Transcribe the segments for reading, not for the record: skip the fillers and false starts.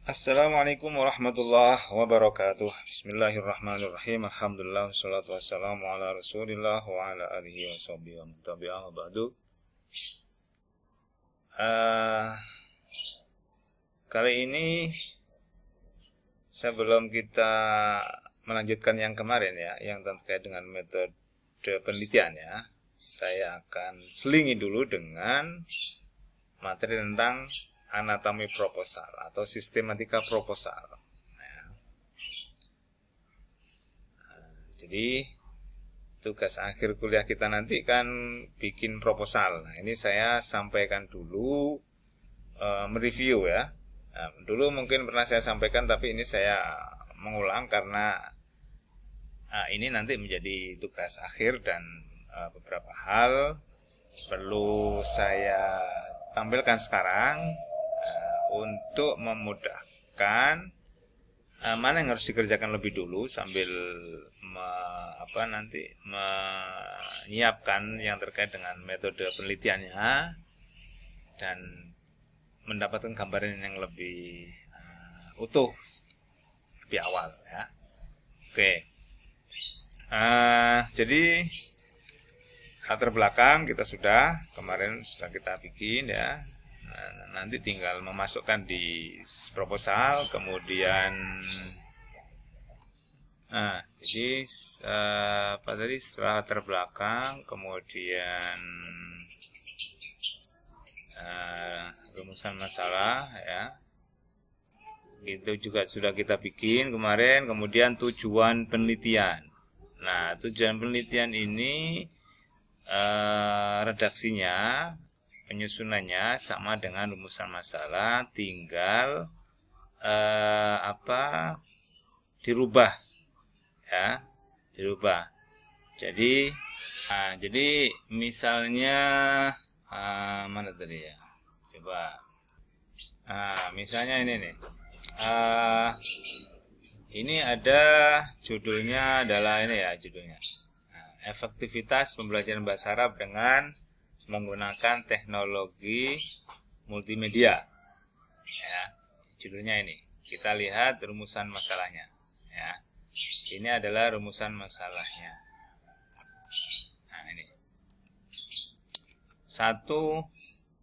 Assalamualaikum warahmatullahi wabarakatuh. Bismillahirrahmanirrahim. Alhamdulillah wassalatu wassalamu ala Rasulillah wa ala alihi wa sahbihi wa man tabi'ahu ba'du. Kali ini sebelum kita melanjutkan yang kemarin ya, yang terkait dengan metode penelitian ya, saya akan selingi dulu dengan materi tentang anatomi proposal atau sistematika proposal. Jadi tugas akhir kuliah kita nanti kan bikin proposal. Nah, ini saya sampaikan dulu mereview ya. Nah, dulu mungkin pernah saya sampaikan, tapi ini saya mengulang karena ini nanti menjadi tugas akhir dan beberapa hal perlu saya tampilkan sekarang untuk memudahkan mana yang harus dikerjakan lebih dulu sambil menyiapkan yang terkait dengan metode penelitiannya dan mendapatkan gambaran yang lebih utuh lebih awal ya. Oke. Jadi latar belakang kita kemarin sudah kita bikin ya. Nanti tinggal memasukkan di proposal, kemudian jadi setelah latar belakang, kemudian rumusan masalah ya, itu juga sudah kita bikin kemarin. Kemudian tujuan penelitian. Nah, tujuan penelitian ini redaksinya, penyusunannya sama dengan rumusan masalah, tinggal dirubah ya, dirubah. Jadi misalnya mana tadi ya, coba misalnya ini nih, ini ada judulnya adalah ini ya, judulnya efektivitas pembelajaran bahasa Arab dengan menggunakan teknologi multimedia ya, judulnya ini. Kita lihat rumusan masalahnya ya. Ini adalah rumusan masalahnya. Nah, ini 1,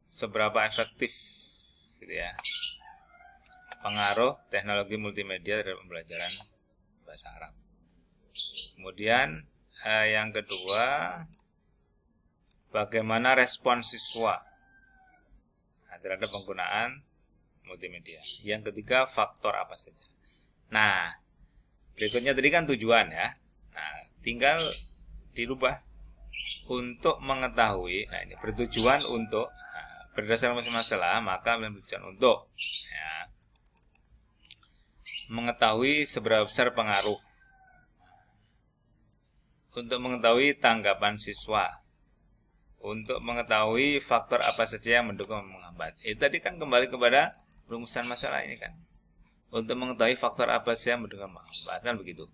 seberapa efektif gitu ya pengaruh teknologi multimedia terhadap pembelajaran bahasa Arab. Kemudian yang kedua, bagaimana respon siswa terhadap penggunaan multimedia. Yang ketiga, faktor apa saja. Nah, berikutnya tadi kan tujuan ya. Nah, tinggal dirubah untuk mengetahui. Nah, ini bertujuan untuk berdasarkan masalah, maka bertujuan untuk ya, mengetahui seberapa besar pengaruh, untuk mengetahui tanggapan siswa, untuk mengetahui faktor apa saja yang mendukung menghambat. Tadi kan kembali kepada rumusan masalah ini kan. Untuk mengetahui faktor apa saja yang mendukung menghambat kan begitu.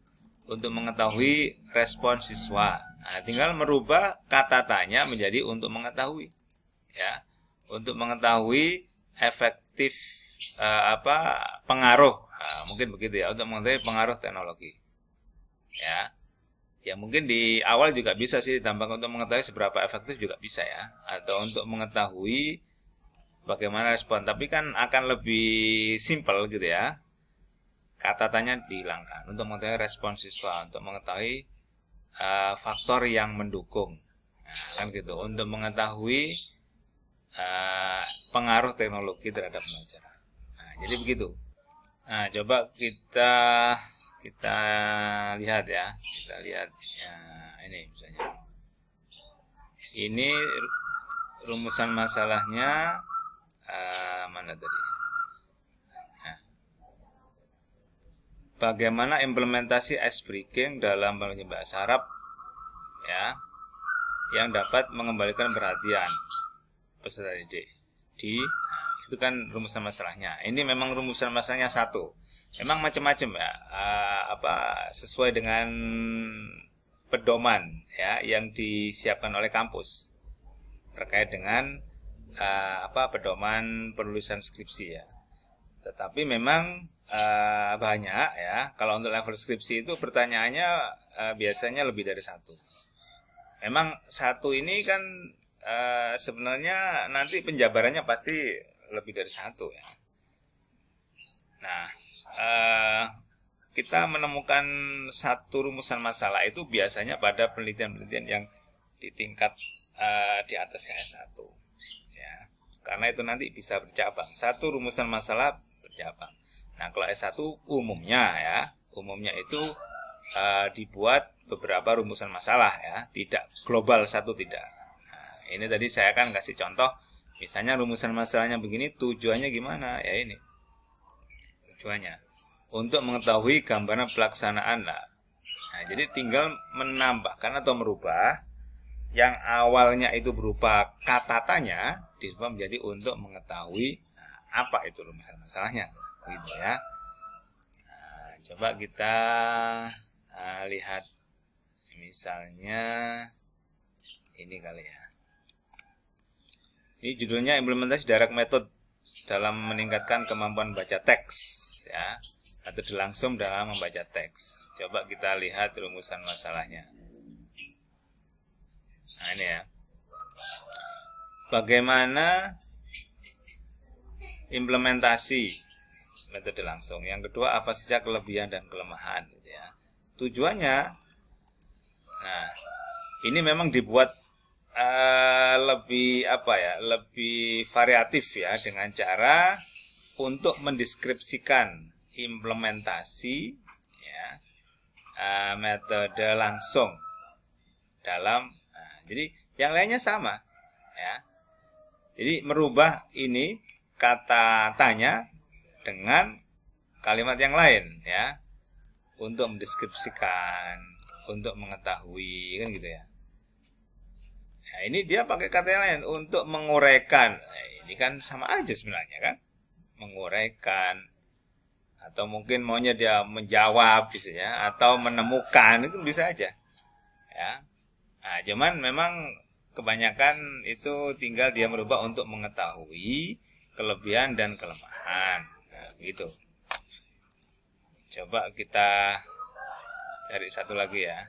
Untuk mengetahui respon siswa. Nah, tinggal merubah kata tanya menjadi untuk mengetahui. Ya. Untuk mengetahui efektif pengaruh. Nah, mungkin begitu ya, untuk mengetahui pengaruh teknologi. Ya. Ya mungkin di awal juga bisa sih ditambahkan untuk mengetahui seberapa efektif juga bisa ya, atau untuk mengetahui bagaimana respon, tapi kan akan lebih simpel gitu ya, kata tanya dihilangkan untuk mengetahui respon siswa, untuk mengetahui faktor yang mendukung, nah, kan gitu, untuk mengetahui pengaruh teknologi terhadap pembelajaran. Nah, jadi begitu. Nah, coba kita lihat ya, ini misalnya, ini rumusan masalahnya mana tadi? Nah, bagaimana implementasi ice breaking dalam belajar bahasa Arab ya, yang dapat mengembalikan perhatian peserta didik itu kan rumusan masalahnya. Ini memang rumusan masalahnya 1. Memang macam-macam ya, sesuai dengan pedoman ya yang disiapkan oleh kampus terkait dengan pedoman penulisan skripsi ya. tetapi memang banyak ya. Kalau untuk level skripsi itu pertanyaannya biasanya lebih dari satu. Memang satu ini kan sebenarnya nanti penjabarannya pasti lebih dari satu ya. Nah, kita menemukan satu rumusan masalah itu biasanya pada penelitian-penelitian yang di tingkat di atasnya S1 ya. Karena itu nanti bisa bercabang. Satu rumusan masalah bercabang. Nah, kalau S1 umumnya itu dibuat beberapa rumusan masalah ya, tidak global satu tidak. Nah, ini tadi saya akan kasih contoh, misalnya rumusan masalahnya begini, tujuannya gimana? Ya ini. Tujuannya untuk mengetahui gambaran pelaksanaan lah. Nah, jadi tinggal menambahkan atau merubah yang awalnya itu berupa kata tanya dirubah menjadi untuk mengetahui apa itu rumusan masalahnya, gitu ya. Nah, coba kita lihat misalnya ini kali ya. Ini judulnya implementasi direct method dalam meningkatkan kemampuan baca teks ya, atau langsung dalam membaca teks. Coba kita lihat rumusan masalahnya. Nah, ini ya. Bagaimana implementasi metode langsung? Yang kedua, apa saja kelebihan dan kelemahan gitu ya. Tujuannya, nah, ini memang dibuat lebih lebih variatif ya, dengan cara untuk mendeskripsikan implementasi ya, metode langsung dalam. Jadi yang lainnya sama ya. Jadi merubah ini kata tanya dengan kalimat yang lain ya, untuk mendeskripsikan, untuk mengetahui, kan gitu ya. Nah, ini dia pakai kata yang lain untuk menguraikan. Nah, ini kan sama aja sebenarnya kan, menguraikan, atau mungkin maunya dia menjawab gitu ya, atau menemukan, itu bisa aja ya. Nah, cuman memang kebanyakan itu tinggal dia merubah untuk mengetahui kelebihan dan kelemahan. Nah, gitu. Coba kita cari satu lagi ya.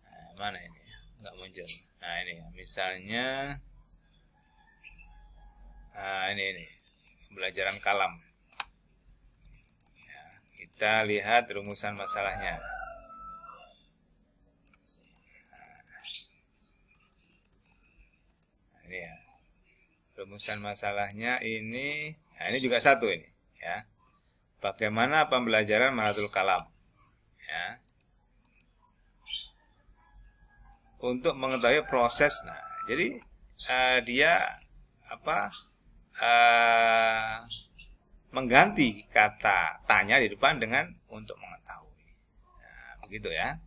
Nah, mana ini? Nggak muncul. Nah, ini ya. Misalnya ini pembelajaran kalam ya, kita lihat rumusan masalahnya. Nah, ini ya, rumusan masalahnya ini. Nah, ini juga satu ini ya. Bagaimana pembelajaran Mahathul Kalam ya, untuk mengetahui proses. Nah, jadi dia mengganti kata tanya di depan dengan untuk mengetahui. Nah, begitu ya.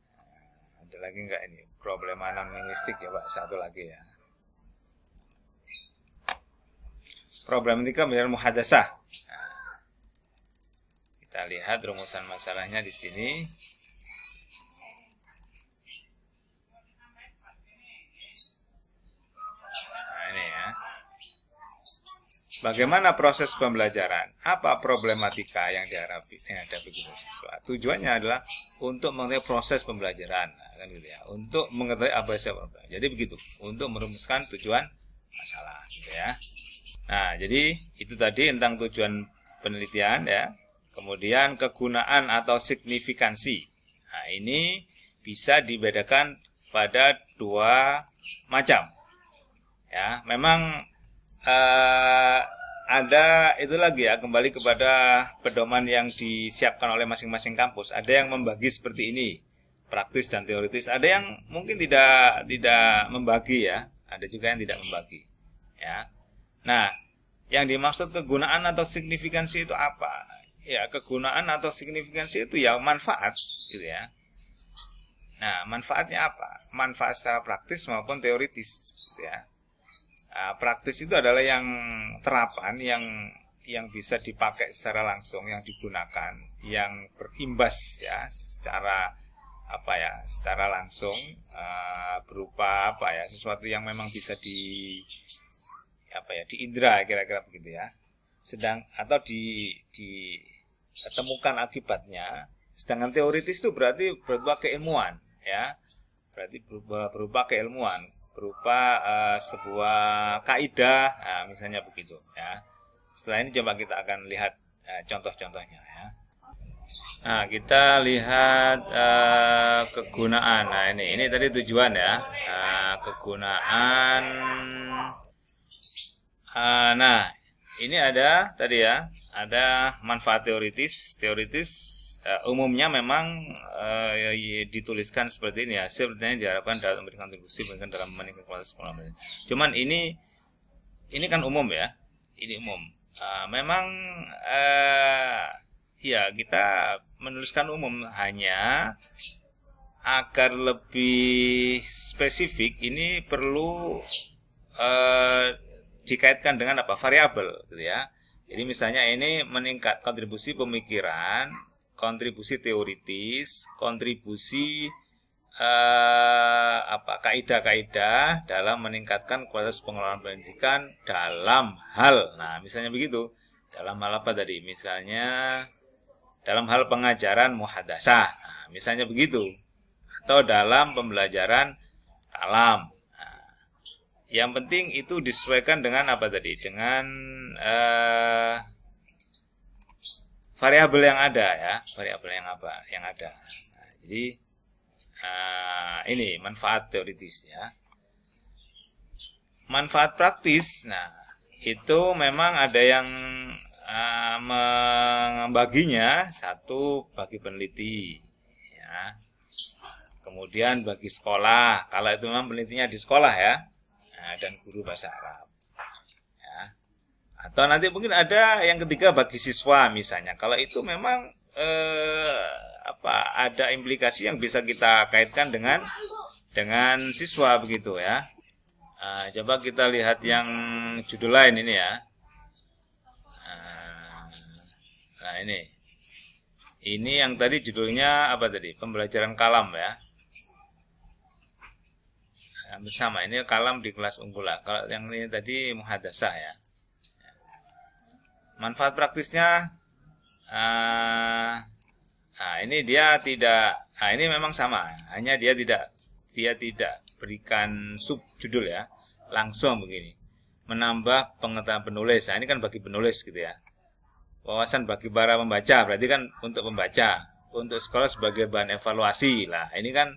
Nah, ada lagi enggak ini? Problema non-linguistik ya Pak, satu lagi ya. Problematika mengenai muhadasah. Nah, kita lihat rumusan masalahnya di sini. Bagaimana proses pembelajaran? Apa problematika yang dihadapi siswa? Tujuannya adalah untuk mengetahui proses pembelajaran, kan gitu ya. Untuk mengetahui apa saja. Jadi begitu, untuk merumuskan tujuan masalah, gitu ya. Nah, jadi itu tadi tentang tujuan penelitian ya. Kemudian kegunaan atau signifikansi. Nah, ini bisa dibedakan pada dua macam. Ya, memang ada itu lagi ya, kembali kepada pedoman yang disiapkan oleh masing-masing kampus. Ada yang membagi seperti ini, praktis dan teoritis. Ada yang mungkin tidak membagi ya, ada juga yang tidak membagi ya. Nah, yang dimaksud kegunaan atau signifikansi itu apa? Ya, kegunaan atau signifikansi itu ya manfaat gitu ya. Nah, manfaatnya apa? Manfaat secara praktis maupun teoritis gitu ya. Praktis itu adalah yang terapan yang bisa dipakai secara langsung, yang digunakan, yang berimbas ya secara secara langsung, berupa sesuatu yang memang bisa diindra kira-kira begitu ya. Atau ditemukan akibatnya. Sedangkan teoritis itu berarti berupa keilmuan ya. Berarti berupa keilmuan, berupa sebuah kaidah, misalnya begitu ya. Setelah ini coba kita akan lihat contoh-contohnya ya. Nah, kita lihat kegunaan. Nah, ini tadi tujuan ya. Kegunaan. Nah, ini ada tadi ya, ada manfaat teoritis. Umumnya memang dituliskan seperti ini ya. Sebenarnya diharapkan dalam memberikan kontribusi dalam meningkatkan kualitas pengalaman. Cuman ini kan umum ya. Ini umum. Memang ya kita menuliskan umum hanya agar lebih spesifik. Ini perlu dikaitkan dengan variabel gitu ya. Jadi misalnya ini meningkat kontribusi pemikiran, kontribusi teoritis, kontribusi kaidah-kaidah dalam meningkatkan kualitas pengelolaan pendidikan dalam hal. Nah, misalnya begitu. Dalam hal apa tadi? Misalnya dalam hal pengajaran muhadasah. Nah, misalnya begitu. Atau dalam pembelajaran kalam. Yang penting itu disesuaikan dengan apa tadi? Dengan variabel yang ada ya, variabel yang ada. Nah, jadi ini manfaat teoritis ya. Manfaat praktis, nah itu memang ada yang membaginya, satu bagi peneliti ya. Kemudian bagi sekolah, kalau itu memang penelitinya di sekolah ya. Dan guru bahasa Arab ya. Atau nanti mungkin ada yang ketiga bagi siswa misalnya. Kalau itu memang ada implikasi yang bisa kita kaitkan dengan siswa begitu ya. Coba kita lihat yang judul lain ini ya. Nah, ini yang tadi judulnya apa tadi? Pembelajaran kalam ya. Bersama ini kalam di kelas unggulan. Kalau yang ini tadi muhadasah ya. Manfaat praktisnya, ini dia tidak. Ini memang sama. Hanya dia tidak berikan subjudul ya. Langsung begini. Menambah pengetahuan penulis. Nah, ini kan bagi penulis gitu ya. Wawasan bagi para pembaca. Berarti kan untuk pembaca. Untuk sekolah sebagai bahan evaluasi. Lah, ini kan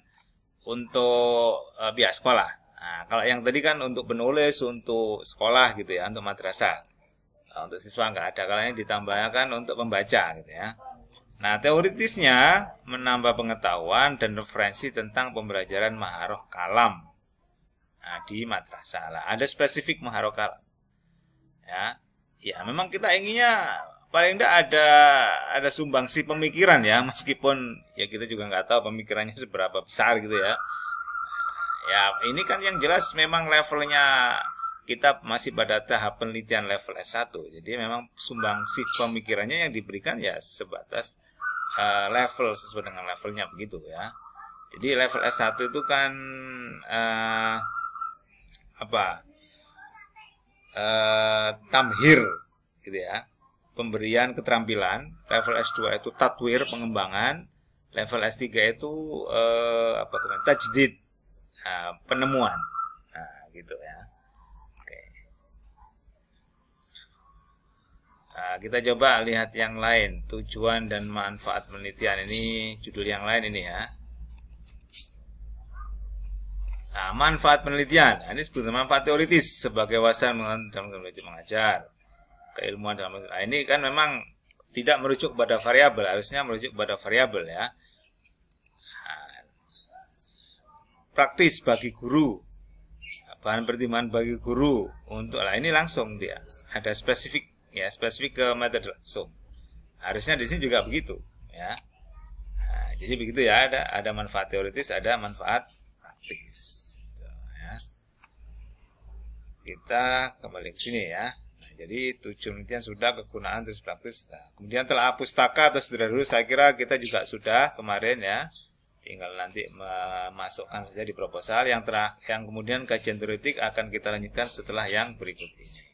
untuk pihak sekolah. Nah, kalau yang tadi kan untuk penulis, untuk sekolah gitu ya, untuk madrasah. Nah, untuk siswa nggak ada. Kalau ini ditambahkan untuk pembaca gitu ya. Nah, teoritisnya menambah pengetahuan dan referensi tentang pembelajaran maharoh kalam. Nah, di madrasah lah. Ada spesifik maharoh kalam. Ya, memang kita inginnya paling tidak ada sumbangsi pemikiran ya, meskipun ya kita juga nggak tahu pemikirannya seberapa besar gitu ya. Ya, ini kan yang jelas memang levelnya kita masih pada tahap penelitian level S1. Jadi memang sumbangsi pemikirannya yang diberikan ya sebatas level sesuai dengan levelnya begitu ya. Jadi level S1 itu kan tamhir gitu ya. Pemberian keterampilan. Level S2 itu tatwir, pengembangan. Level S3 itu tajdid, penemuan. Nah, gitu ya. Oke. Nah, kita coba lihat yang lain, tujuan dan manfaat penelitian. Ini judul yang lain ini ya. Nah, manfaat penelitian. Nah, ini sebetulnya manfaat teoritis sebagai wawasan dalam mengajar. Keilmuan dalam ini kan memang tidak merujuk pada variabel, harusnya merujuk pada variabel ya. Nah, praktis bagi guru, bahan pertimbangan bagi guru untuk ini langsung dia ada spesifik ya, spesifik ke metode langsung. Harusnya di sini juga begitu ya. Nah, jadi begitu ya, ada manfaat teoritis, ada manfaat praktis. Gitu, ya. Kita kembali ke sini ya. Jadi tujuan penelitian sudah, kegunaan terus praktis. Nah, kemudian telah pustaka atau saudara dulu, saya kira kita juga sudah kemarin ya. Tinggal nanti memasukkan saja di proposal yang kemudian kajian teoretik akan kita lanjutkan setelah yang berikut ini.